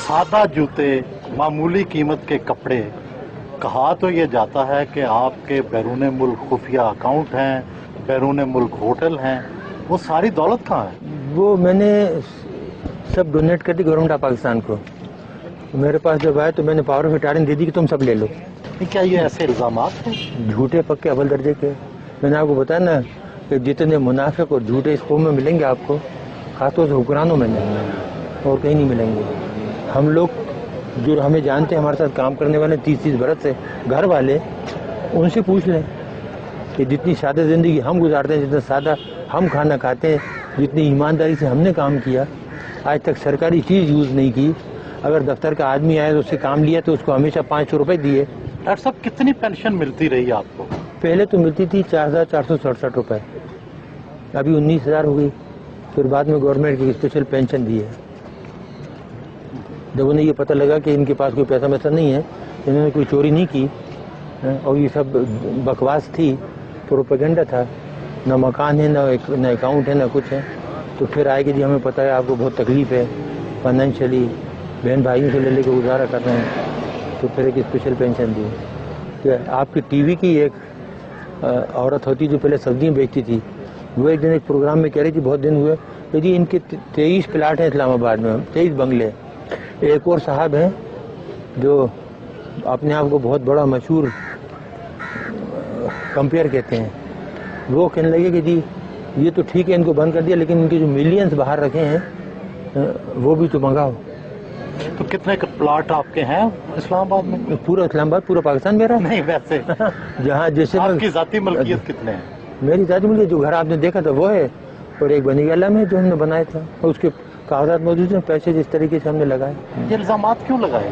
सादा जूते, मामूली कीमत के कपड़े, कहा तो ये जाता है कि आपके बैरून मुल्क खुफिया अकाउंट हैं, बैरून मुल्क होटल हैं, वो सारी दौलत कहाँ है? वो मैंने सब डोनेट कर दी गवर्नमेंट ऑफ पाकिस्तान को। मेरे पास जब आए तो मैंने पावर ऑफ अटॉर्नी दे दी कि तुम सब ले लो। क्या ये ऐसे इल्जामात हैं? झूठे पक्के अव्वल दर्जे के। मैंने आपको बताया ना कि जितने मुनाफिक और झूठे इस कौम में मिलेंगे आपको, खासतौर से हुक्मरानों में नहीं और कहीं नहीं मिलेंगे। हम लोग जो हमें जानते हैं, हमारे साथ काम करने वाले 30-30 बरस से घर वाले, उनसे पूछ लें कि जितनी सादा ज़िंदगी हम गुजारते हैं, जितना सादा हम खाना खाते हैं, जितनी ईमानदारी से हमने काम किया, आज तक सरकारी चीज़ यूज़ नहीं की। अगर दफ्तर का आदमी आया तो उससे काम लिया तो उसको हमेशा 500 रुपये दिए। डॉक्टर साहब, कितनी पेंशन मिलती रही आपको? पहले तो मिलती थी 4,467 रुपये, अभी 19,000 हो गई। फिर बाद में गवर्नमेंट की स्पेशल पेंशन दी है। जब उन्हें ये पता लगा कि इनके पास कोई पैसा वैसा नहीं है, इन्होंने कोई चोरी नहीं की और ये सब बकवास थी, प्रोपेगेंडा था, न मकान है, न अकाउंट है, न कुछ है, तो फिर आए कि जी हमें पता है आपको बहुत तकलीफ है फाइनेंशियली, बहन भाइयों से ले लेकर गुजारा कर रहे हैं, तो फिर एक स्पेशल पेंशन दी। तो आपकी टीवी की एक औरत होती जो पहले सब्जियाँ बेचती थी, वो एक दिन एक प्रोग्राम में कह रही थी, बहुत दिन हुए, कि जी इनके 23 प्लाट हैं इस्लामाबाद में, 23 बंगले। एक और साहब हैं जो अपने आप को बहुत बड़ा मशहूर कंपेयर कहते हैं, वो कहने लगे कि जी ये तो ठीक है इनको बंद कर दिया, लेकिन इनके जो मिलियंस बाहर रखे हैं वो भी तो मंगाओ। तो कितने के प्लाट आपके हैं इस्लामाबाद में? पूरा इस्लामाबाद, पूरा पाकिस्तान मेरा नहीं, वैसे जहाँ जैसे आपकी जाती मलकियत कितने हैं? मेरी जाती मलकियत जो घर आपने देखा था वो है, और एक बनी गला में जो हमने बनाया था, और उसके कागजात मौजूद हैं, पैसे जिस तरीके से हमने लगाए। ये इल्जामात क्यों लगाए?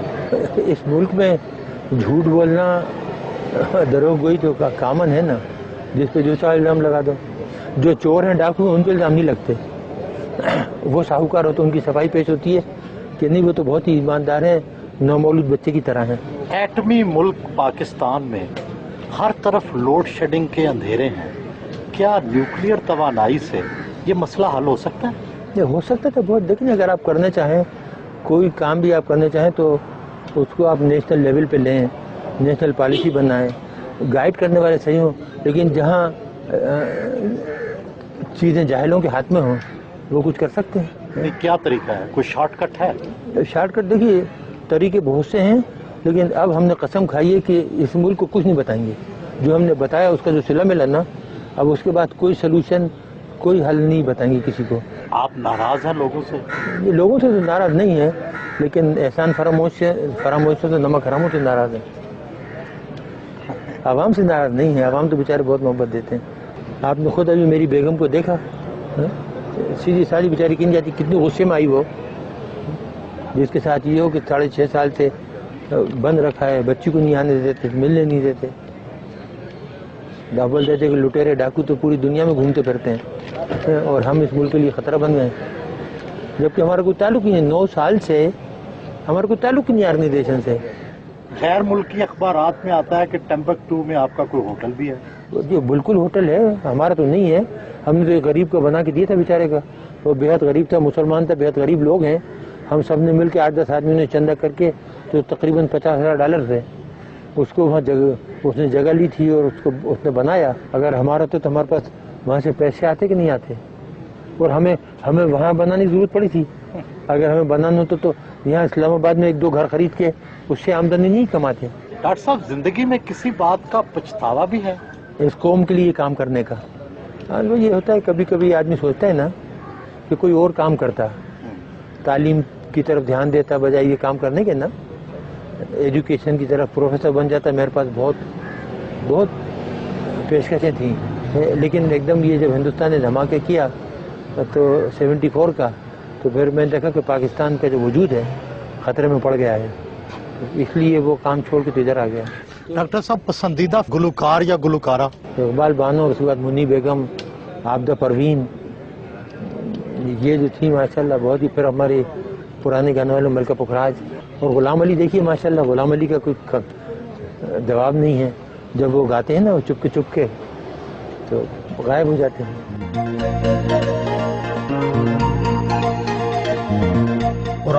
इस मुल्क में झूठ बोलना दरोगोई तो कामन है ना, जिस पे जो चाहे इल्जाम लगा दो। जो चोर हैं, डाकू, उन पे इल्जाम नहीं लगते। वो साहूकार हो तो उनकी सफाई पेश होती है कि नहीं वो तो बहुत ही ईमानदार हैं, नौमौलूद बच्चे की तरह हैं। एटमी मुल्क पाकिस्तान में हर तरफ लोड शेडिंग के अंधेरे हैं, क्या न्यूक्लियर तवानाई से ये मसला हल हो सकता है? ये हो सकता है बहुत, लेकिन अगर आप करना चाहें, कोई काम भी आप करना चाहें तो उसको आप नेशनल लेवल पे लें, नेशनल पॉलिसी बनाएं, गाइड करने वाले सही हों, लेकिन जहाँ चीज़ें जाहिलों के हाथ में हों वो कुछ कर सकते हैं। क्या तरीका है? कोई शॉर्टकट है? शॉर्टकट देखिए, तरीके बहुत से हैं, लेकिन अब हमने कसम खाई है कि इस मुल्क को कुछ नहीं बताएंगे। जो हमने बताया उसका जो सिला मिला ना, अब उसके बाद कोई सलूशन, कोई हल नहीं बताएंगे किसी को। आप नाराज हैं लोगों से? ये लोगों से तो नाराज नहीं है, लेकिन एहसान फरामोश से तो नमक हरामों से नाराज है। आवाम से नाराज नहीं है, आवाम तो बेचारे बहुत मोहब्बत देते हैं। आपने खुद अभी मेरी बेगम को देखा, सीधी सारी बेचारी किन जाती, कितनी गुस्से में आई वो, जिसके साथ ये हो कि 6.5 साल से बंद रखा है, बच्ची को नहीं आने देते, मिलने नहीं देते। बोल देते कि लुटेरे डाकू तो पूरी दुनिया में घूमते फिरते हैं और हम इस मुल्क के लिए खतरा बन गए, जबकि हमारा कोई ताल्लुक ही नहीं। 9 साल से हमारा कोई ताल्लुक ही नहीं ऑर्गेनाइजेशन से। गैर मुल्की अखबारात में आता है कि टम्बकटू में आपका कोई होटल भी है। जो बिल्कुल होटल है, हमारा तो नहीं है। हमने तो एक गरीब को बना के दिया था बेचारे का, वो बेहद गरीब था, मुसलमान था, बेहद गरीब लोग हैं। हम सब ने मिल के 8-10 आदमियों ने चंदा करके, तो तकरीबन $50,000 थे, उसको वहाँ उसने जगह ली थी और उसको उसने बनाया। अगर हमारा तो हमारे पास वहाँ से पैसे आते कि नहीं आते, और हमें वहाँ बनाने की जरूरत पड़ी थी। अगर हमें बनाना होता तो यहाँ इस्लामाबाद में 1-2 घर खरीद के उससे आमदनी नहीं कमाते। डॉक्टर साहब, जिंदगी में किसी बात का पछतावा भी है? इस कौम के लिए काम करने का। वो ये होता है, कभी कभी आदमी सोचता है ना कि कोई और काम करता, तालीम की तरफ ध्यान देता बजाय ये काम करने के ना, एजुकेशन की तरफ प्रोफेसर बन जाता। मेरे पास बहुत पेशकशें थी, लेकिन एकदम ये जब हिंदुस्तान ने धमाके किया तो 74 का, तो फिर मैंने देखा कि पाकिस्तान का जो वजूद है ख़तरे में पड़ गया है, इसलिए वो काम छोड़ के तो इधर आ गया। डॉक्टर साहब, पसंदीदा गुलकार या गुलकारा? इकबाल बानो, उसके बाद मुन्नी बेगम, आबदा परवीन, ये जो थी माशाल्लाह बहुत ही। फिर हमारे पुराने गाने वाले मलका पुखराज और गुलाम अली। देखिए माशाल्लाह, गुलाम अली का कोई जवाब नहीं है। जब वो गाते हैं ना, वो चुपके चुपके तो गायब हो जाते हैं।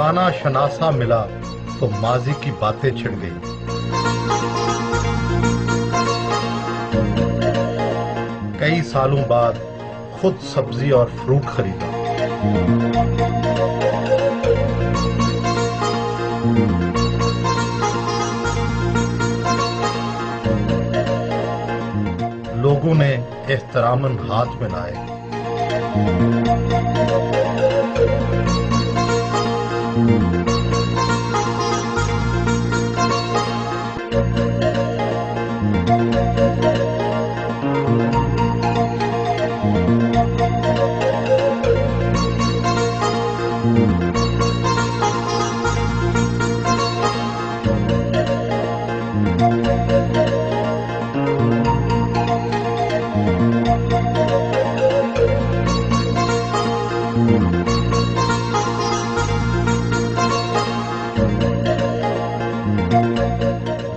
زمانہ شناسا ملا تو ماضی کی باتیں چھڑ گئی. کئی سالوں بعد خود سبزی اور فروٹ خریدا. لوگوں نے احتراماً ہاتھ ملائے.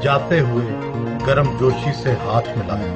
جاتے ہوئے گرم جوشی سے ہاتھ ملایا.